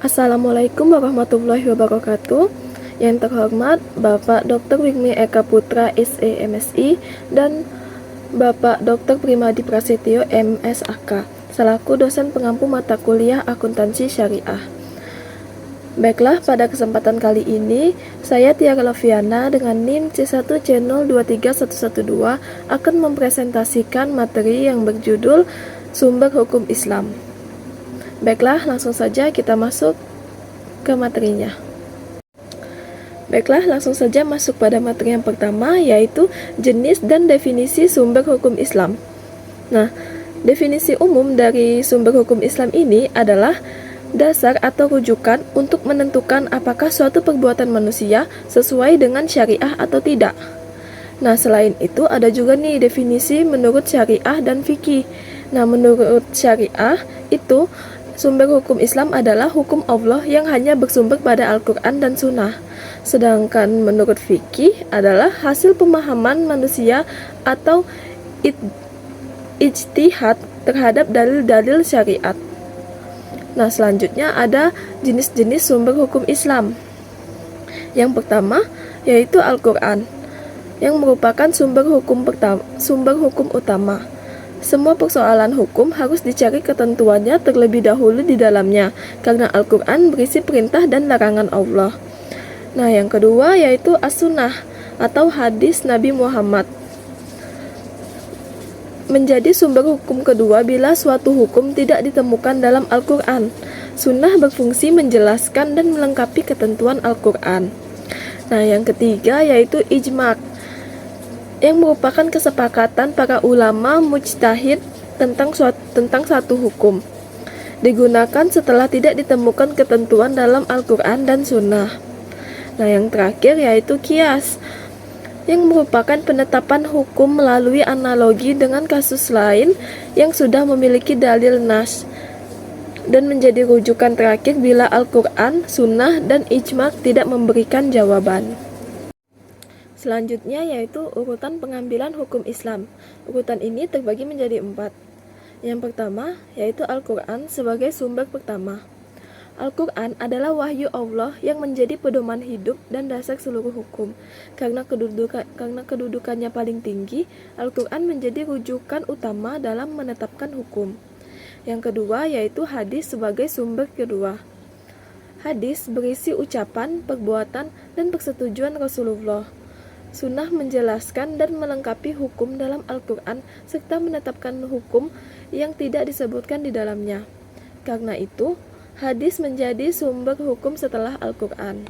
Assalamualaikum warahmatullahi wabarakatuh. Yang terhormat Bapak Dr. Wigmi Eka Putra SE MSI dan Bapak Dr. Primadi Prasetyo MSAK selaku dosen pengampu mata kuliah akuntansi syariah. Baiklah, pada kesempatan kali ini saya Tiara Loviana dengan NIM C1C023112 akan mempresentasikan materi yang berjudul Sumber Hukum Islam. Baiklah, langsung saja kita masuk ke materinya. Baiklah, langsung saja masuk pada materi yang pertama, yaitu jenis dan definisi sumber hukum Islam. Nah, definisi umum dari sumber hukum Islam ini adalah dasar atau rujukan untuk menentukan apakah suatu perbuatan manusia sesuai dengan syariah atau tidak. Nah, selain itu ada juga nih definisi menurut syariah dan fikih. Nah, menurut syariah itu sumber hukum Islam adalah hukum Allah yang hanya bersumber pada Al-Quran dan Sunnah. Sedangkan menurut fikih adalah hasil pemahaman manusia atau ijtihad terhadap dalil-dalil syariat. Nah, selanjutnya ada jenis-jenis sumber hukum Islam. Yang pertama yaitu Al-Quran, yang merupakan sumber hukum utama. Semua persoalan hukum harus dicari ketentuannya terlebih dahulu di dalamnya, karena Al-Quran berisi perintah dan larangan Allah. Nah, yang kedua yaitu As-Sunnah atau hadis Nabi Muhammad. Menjadi sumber hukum kedua bila suatu hukum tidak ditemukan dalam Al-Quran. Sunnah berfungsi menjelaskan dan melengkapi ketentuan Al-Quran. Nah, yang ketiga yaitu Ijma', yang merupakan kesepakatan para ulama mujtahid tentang satu hukum. Digunakan setelah tidak ditemukan ketentuan dalam Al-Quran dan Sunnah. Nah, yang terakhir yaitu Qiyas, yang merupakan penetapan hukum melalui analogi dengan kasus lain yang sudah memiliki dalil nas, dan menjadi rujukan terakhir bila Al-Quran, Sunnah, dan Ijma' tidak memberikan jawaban. Selanjutnya yaitu urutan pengambilan hukum Islam. Urutan ini terbagi menjadi 4. Yang pertama yaitu Al-Quran sebagai sumber pertama. Al-Quran adalah wahyu Allah yang menjadi pedoman hidup dan dasar seluruh hukum. Karena kedudukannya paling tinggi, Al-Quran menjadi rujukan utama dalam menetapkan hukum. Yang kedua yaitu hadis sebagai sumber kedua. Hadis berisi ucapan, perbuatan, dan persetujuan Rasulullah. Sunnah menjelaskan dan melengkapi hukum dalam Al-Quran serta menetapkan hukum yang tidak disebutkan di dalamnya. Karena itu, hadis menjadi sumber hukum setelah Al-Quran.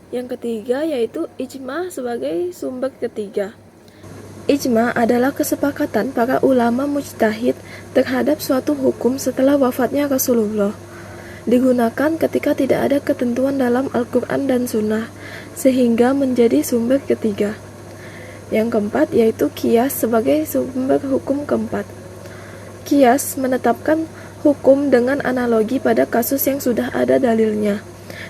Yang ketiga yaitu Ijma' sebagai sumber ketiga. Ijma' adalah kesepakatan para ulama mujtahid terhadap suatu hukum setelah wafatnya Rasulullah. Digunakan ketika tidak ada ketentuan dalam Al-Quran dan Sunnah, sehingga menjadi sumber ketiga. Yang keempat yaitu Qiyas sebagai sumber hukum keempat. Qiyas menetapkan hukum dengan analogi pada kasus yang sudah ada dalilnya.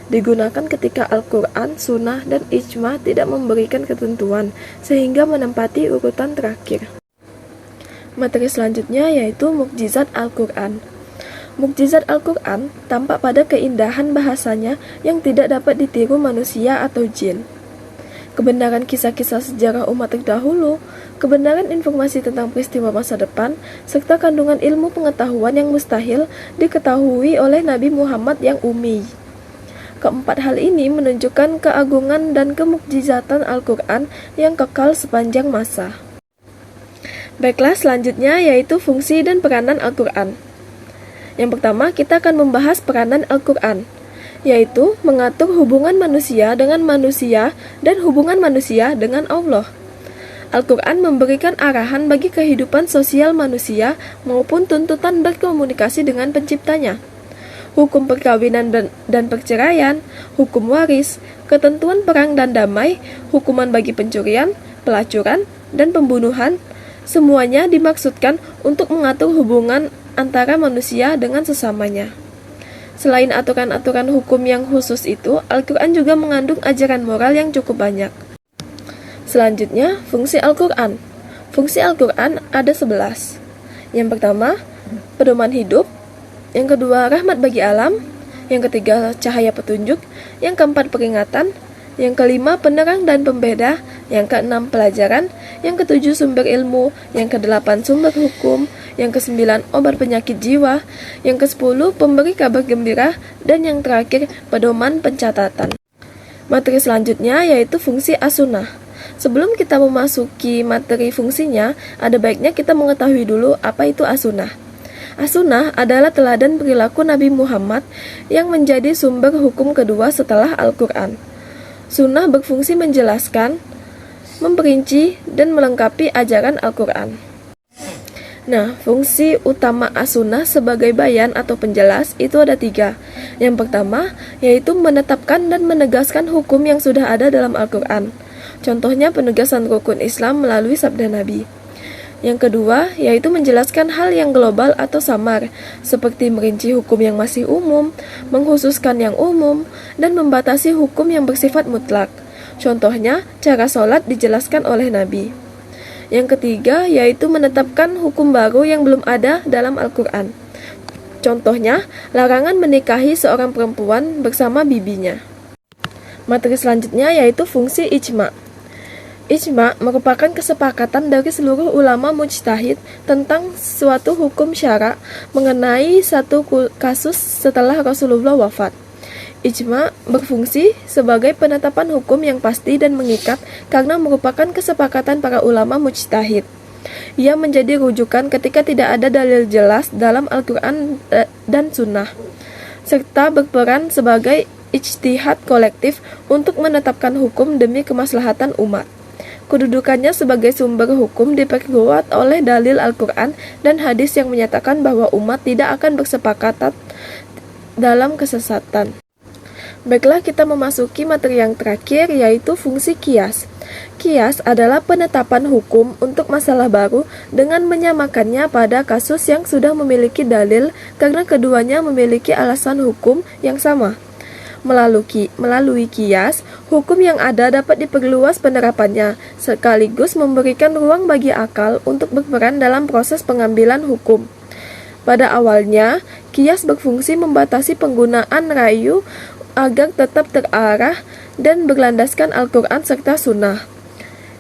Digunakan ketika Al-Quran, Sunnah, dan Ijma' tidak memberikan ketentuan, sehingga menempati urutan terakhir. Materi selanjutnya yaitu Mukjizat Al-Quran. Mukjizat Al-Quran tampak pada keindahan bahasanya yang tidak dapat ditiru manusia atau jin. Kebenaran kisah-kisah sejarah umat terdahulu, kebenaran informasi tentang peristiwa masa depan, serta kandungan ilmu pengetahuan yang mustahil diketahui oleh Nabi Muhammad yang ummi. Keempat hal ini menunjukkan keagungan dan kemukjizatan Al-Quran yang kekal sepanjang masa. Baiklah, selanjutnya yaitu fungsi dan peranan Al-Quran. Yang pertama, kita akan membahas peranan Al-Quran, yaitu mengatur hubungan manusia dengan manusia dan hubungan manusia dengan Allah. Al-Quran memberikan arahan bagi kehidupan sosial manusia maupun tuntutan berkomunikasi dengan penciptanya. Hukum perkawinan dan perceraian, hukum waris, ketentuan perang dan damai, hukuman bagi pencurian, pelacuran, dan pembunuhan, semuanya dimaksudkan untuk mengatur hubungan antara manusia dengan sesamanya. Selain aturan-aturan hukum yang khusus itu, Al-Quran juga mengandung ajaran moral yang cukup banyak. Selanjutnya, fungsi Al-Quran. Fungsi Al-Quran ada 11. Yang pertama, pedoman hidup. Yang kedua, rahmat bagi alam. Yang ketiga, cahaya petunjuk. Yang keempat, peringatan. Yang kelima, penerang dan pembeda. Yang keenam, pelajaran. Yang ketujuh, sumber ilmu. Yang kedelapan, sumber hukum. Yang kesembilan, obat penyakit jiwa. Yang kesepuluh, pemberi kabar gembira. Dan yang terakhir, pedoman pencatatan. Materi selanjutnya yaitu fungsi as-sunnah. Sebelum kita memasuki materi fungsinya, ada baiknya kita mengetahui dulu apa itu as-sunnah. As-sunnah adalah teladan perilaku Nabi Muhammad yang menjadi sumber hukum kedua setelah Al-Quran. Sunnah berfungsi menjelaskan, memperinci, dan melengkapi ajaran Al-Quran. Nah, fungsi utama as-sunnah sebagai bayan atau penjelas itu ada 3. Yang pertama, yaitu menetapkan dan menegaskan hukum yang sudah ada dalam Al-Quran. Contohnya penegasan rukun Islam melalui sabda Nabi. Yang kedua, yaitu menjelaskan hal yang global atau samar, seperti merinci hukum yang masih umum, mengkhususkan yang umum, dan membatasi hukum yang bersifat mutlak. Contohnya, cara sholat dijelaskan oleh Nabi. Yang ketiga, yaitu menetapkan hukum baru yang belum ada dalam Al-Quran. Contohnya, larangan menikahi seorang perempuan bersama bibinya. Materi selanjutnya yaitu fungsi ijma'. Ijma' merupakan kesepakatan dari seluruh ulama mujtahid tentang suatu hukum syara mengenai satu kasus setelah Rasulullah wafat. Ijma' berfungsi sebagai penetapan hukum yang pasti dan mengikat karena merupakan kesepakatan para ulama mujtahid. Ia menjadi rujukan ketika tidak ada dalil jelas dalam Al-Quran dan Sunnah, serta berperan sebagai ijtihad kolektif untuk menetapkan hukum demi kemaslahatan umat. Kedudukannya sebagai sumber hukum diperkuat oleh dalil Al-Quran dan hadis yang menyatakan bahwa umat tidak akan bersepakat dalam kesesatan. Baiklah, kita memasuki materi yang terakhir yaitu fungsi qiyas. Qiyas adalah penetapan hukum untuk masalah baru dengan menyamakannya pada kasus yang sudah memiliki dalil karena keduanya memiliki alasan hukum yang sama. Melalui qiyas, hukum yang ada dapat diperluas penerapannya, sekaligus memberikan ruang bagi akal untuk berperan dalam proses pengambilan hukum. Pada awalnya, qiyas berfungsi membatasi penggunaan rayu agar tetap terarah dan berlandaskan Al-Quran serta Sunnah,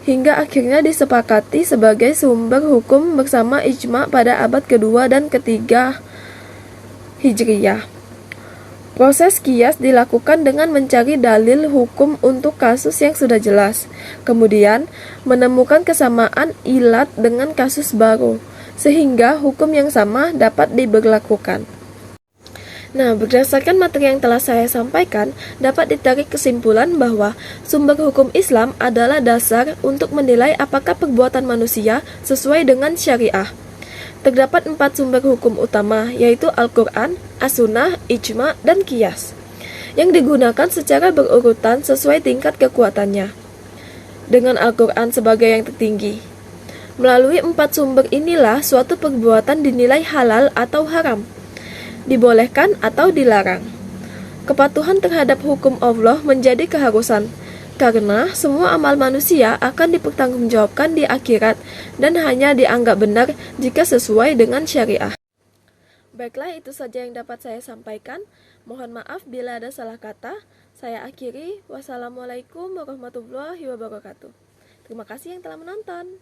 hingga akhirnya disepakati sebagai sumber hukum bersama ijma' pada abad kedua dan ketiga Hijriyah. Proses qiyas dilakukan dengan mencari dalil hukum untuk kasus yang sudah jelas, kemudian menemukan kesamaan ilat dengan kasus baru, sehingga hukum yang sama dapat diberlakukan. Nah, berdasarkan materi yang telah saya sampaikan, dapat ditarik kesimpulan bahwa sumber hukum Islam adalah dasar untuk menilai apakah perbuatan manusia sesuai dengan syariah. Terdapat 4 sumber hukum utama, yaitu Al-Quran, As-Sunnah, Ijma', dan Qiyas, yang digunakan secara berurutan sesuai tingkat kekuatannya, dengan Al-Quran sebagai yang tertinggi. Melalui 4 sumber inilah suatu perbuatan dinilai halal atau haram, dibolehkan atau dilarang. Kepatuhan terhadap hukum Allah menjadi keharusan, karena semua amal manusia akan dipertanggungjawabkan di akhirat dan hanya dianggap benar jika sesuai dengan syariah. Baiklah, itu saja yang dapat saya sampaikan. Mohon maaf bila ada salah kata. Saya akhiri. Wassalamualaikum warahmatullahi wabarakatuh. Terima kasih yang telah menonton.